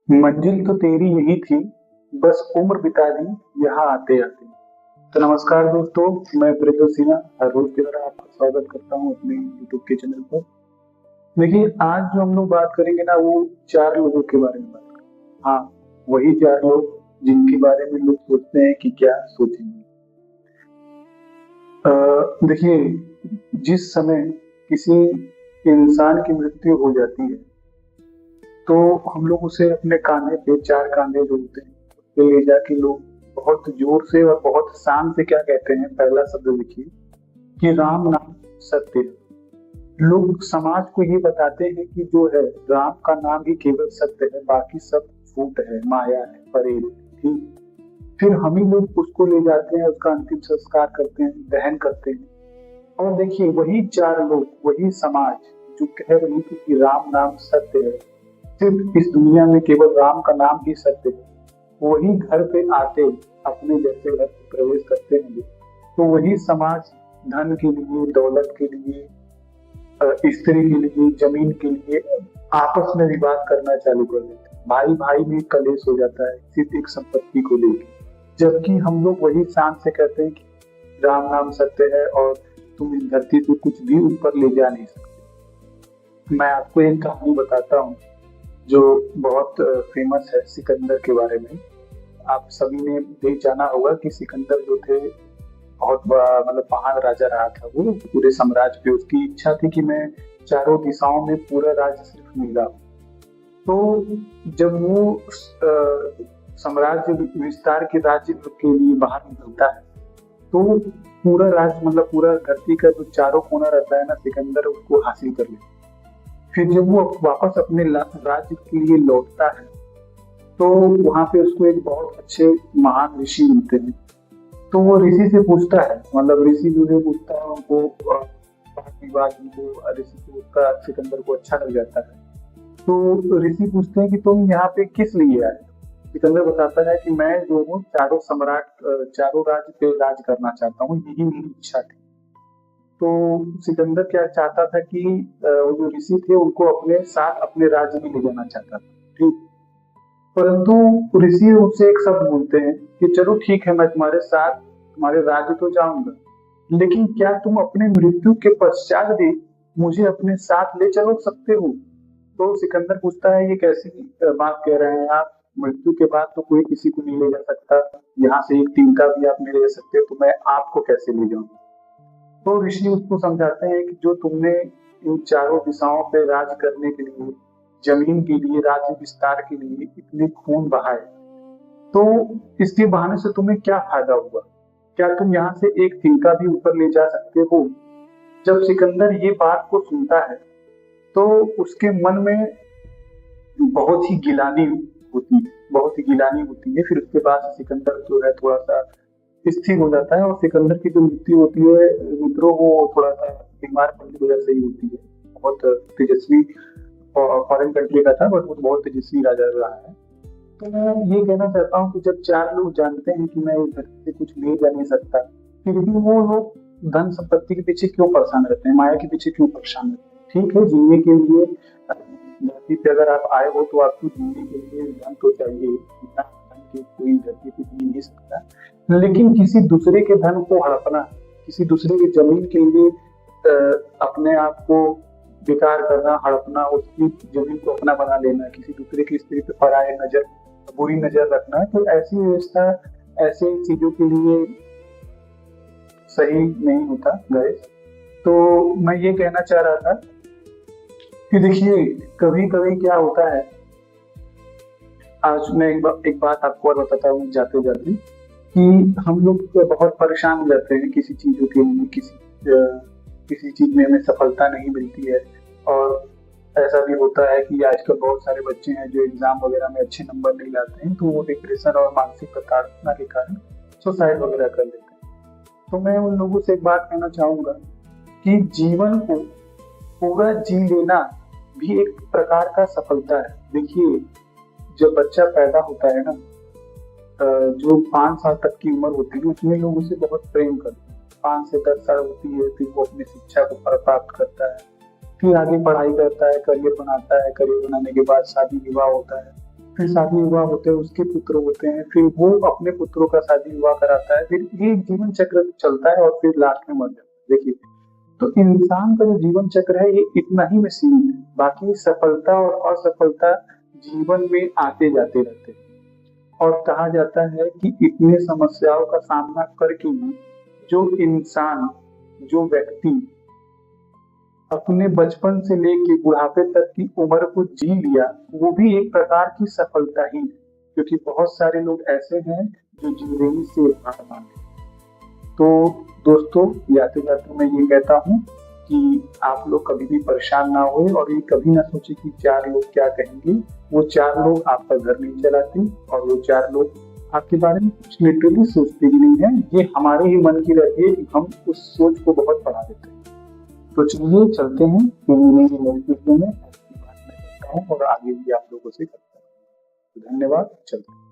मंजिल तो तेरी यही थी, बस उम्र बिता दी यहाँ आते आते। तो नमस्कार दोस्तों, मैं ब्रिजो सिन्हा हर रोज की तरह आपका स्वागत करता हूँ अपने यूट्यूब के चैनल पर। देखिए, आज जो हम लोग बात करेंगे ना, वो चार लोगों के बारे में बात करेंगे। हाँ, वही चार लोग जिनके बारे में लोग सोचते हैं कि क्या सोचेंगे। देखिए, जिस समय किसी इंसान की मृत्यु हो जाती है, तो हम लोग उसे अपने कांधे पे, चार कांधे जो होते हैं, उस पे ले जाके लोग बहुत जोर से और बहुत शान से क्या कहते हैं, पहला शब्द लिखिए कि राम नाम सत्य है। लोग समाज को ये बताते हैं कि जो है, राम का नाम ही केवल सत्य है, बाकी सब झूठ है, माया है, परेल है। ठीक। फिर हम ही लोग उसको ले जाते हैं, उसका अंतिम संस्कार करते हैं, दहन करते हैं। और देखिए, वही चार लोग, वही समाज जो कह रही थी कि राम नाम सत्य है, सिर्फ इस दुनिया में केवल राम का नाम ही सत्य है, वही घर पे आते, अपने जैसे घर में प्रवेश करते हैं, तो वही समाज धन के लिए, दौलत के लिए, स्त्री के लिए, जमीन के लिए आपस में विवाद करना चालू कर देते हैं। भाई भाई में कलेश हो जाता है सिर्फ एक संपत्ति को लेकर। जबकि हम लोग वही शान से कहते हैं कि राम नाम सत्य है और तुम इस धरती से कुछ भी ऊपर ले जा नहीं सकते। मैं आपको एक कहानी बताता हूँ जो बहुत फेमस है, सिकंदर के बारे में। आप सभी ने देख जाना होगा कि सिकंदर जो थे, बहुत बड़ा मतलब महान राजा रहा था। वो पूरे साम्राज्य पे उसकी इच्छा थी कि मैं चारों दिशाओं में पूरा राज्य सिर्फ मेरा हो। तो जब वो साम्राज्य विस्तार के राज्य के लिए बाहर निकलता है, तो पूरा राज्य मतलब पूरा धरती का जो चारों कोना रहता है ना, सिकंदर उसको हासिल कर लेता है। फिर जब वो वापस अपने राज्य के लिए लौटता है, तो वहां पे उसको एक बहुत अच्छे महान ऋषि मिलते हैं। तो वो ऋषि से पूछता है, मतलब ऋषि जो है पूछता है उनको, वाद विवाद में वो ऋषि को, उसका सिकंदर को अच्छा लग जाता है। तो ऋषि पूछते हैं कि तुम यहाँ पे किस लिए आए। सिकंदर बताता है कि मैं जो हूँ चारों सम्राट, चारों राज्य पे राज करना चाहता हूँ, यही मेरी इच्छा थी। तो सिकंदर क्या चाहता था कि वो जो ऋषि थे उनको अपने साथ अपने राज्य में ले जाना चाहता था। ठीक। परंतु ऋषि उससे एक शब्द बोलते हैं कि चलो ठीक है, मैं तुम्हारे साथ तुम्हारे राज्य तो जाऊंगा, लेकिन क्या तुम अपने मृत्यु के पश्चात भी मुझे अपने साथ ले चलो सकते हो। तो सिकंदर पूछता है, ये कैसी बात कह रहे हैं आप, मृत्यु के बाद तो कोई किसी को नहीं ले जा सकता, यहाँ से एक तिनका भी आप नहीं ले सकते, तो मैं आपको कैसे ले जाऊं। तो ऋषि उसको समझाते हैं कि जो तुमने इन चारों दिशाओं पे राज करने के लिए, जमीन के लिए, राज्य विस्तार के लिए इतने खून बहाए, तो इसके बहाने से तुम्हें क्या फायदा हुआ। क्या तुम यहाँ से एक तिनका भी ऊपर ले जा सकते हो। जब सिकंदर ये बात को सुनता है, तो उसके मन में बहुत ही गिलानी होती है, बहुत ही गिलानी होती है। फिर उसके बाद सिकंदर जो है थोड़ा सा स्थिर हो जाता है, और सिकंदर की जो मृत्यु होती है मित्रों, वो थोड़ा सा बीमार पड़ने की वजह से ही होती है। बहुत तेजस्वी फॉरेन कंट्री का था, बट वो बहुत तेजस्वी राजा रहा है। तो मैं ये कहना चाहता हूँ कि जब चार लोग जानते हैं कि मैं इस धरती से कुछ ले जा नहीं सकता, फिर भी वो लोग धन संपत्ति के पीछे क्यों परेशान रहते हैं, माया के पीछे क्यों परेशान रहते हैं। ठीक है, जीने के लिए धरती पे अगर आप आए हो, तो आपको जीने के लिए धन तो चाहिए, बिना धन के कोई धरती पे जी नहीं सकता। लेकिन किसी दूसरे के धन को हड़पना, किसी दूसरे की जमीन के लिए अपने आप को बेकार करना, हड़पना, उसकी जमीन को अपना बना लेना, किसी दूसरे की स्त्री पे पराये नजर, बुरी नजर रखना, तो ऐसी व्यवस्था ऐसे चीजों के लिए सही नहीं होता गाइस। तो मैं ये कहना चाह रहा था कि देखिए, कभी कभी क्या होता है, आज मैं एक बात आपको और बताता हूँ जाते जाते, कि हम लोग बहुत परेशान हो जाते हैं किसी चीजों के लिए, किसी चीज में हमें सफलता नहीं मिलती है। और ऐसा भी होता है कि आजकल बहुत सारे बच्चे हैं जो एग्जाम वगैरह में अच्छे नंबर नहीं लाते हैं, तो वो डिप्रेशन और मानसिक प्रताड़ना के कारण सुसाइड वगैरह कर लेते हैं। तो मैं उन लोगों से एक बात कहना चाहूंगा कि जीवन को पूरा जी लेना भी एक प्रकार का सफलता है। देखिए, जब बच्चा पैदा होता है ना, जो 5 साल तक की उम्र होती है, उसमें लोग उसे बहुत प्रेम करते हैं। 5 से 10 साल होती है, फिर वो अपनी शिक्षा को प्राप्त करता है, फिर आगे पढ़ाई करता है, करियर बनाता है, करियर बनाने के बाद शादी विवाह होता है, फिर शादी विवाह होते हैं, उसके पुत्र होते हैं, फिर वो अपने पुत्रों का शादी विवाह कराता है, फिर ये जीवन चक्र चलता है और फिर लास्ट में मर जाता है। देखिए, तो इंसान का जो जीवन चक्र है ये इतना ही में सीमित है, बाकी सफलता और असफलता जीवन में आते जाते रहते हैं। और कहा जाता है कि इतने समस्याओं का सामना करके भी जो इंसान, जो व्यक्ति अपने बचपन से लेके बुढ़ापे तक की उम्र को जी लिया, वो भी एक प्रकार की सफलता ही है, क्योंकि बहुत सारे लोग ऐसे हैं जो जीते ही से हार मान गए। तो दोस्तों, जाते जाते मैं ये कहता हूँ कि आप लोग कभी भी परेशान ना होए और ये कभी ना सोचे कि 4 लोग क्या कहेंगे। वो 4 लोग आपका घर नहीं चलाते और वो 4 लोग आपके बारे में कुछ लिटरली सोचते भी नहीं है। ये हमारे ही मन की रहती है कि हम उस सोच को बहुत बढ़ा देते हैं। तो चलिए चलते हैं, नेक्स्ट वीडियो में ऐसी बात मैं करता हूँ और आगे भी आप लोगों से करता हूँ। धन्यवाद, चलते हैं।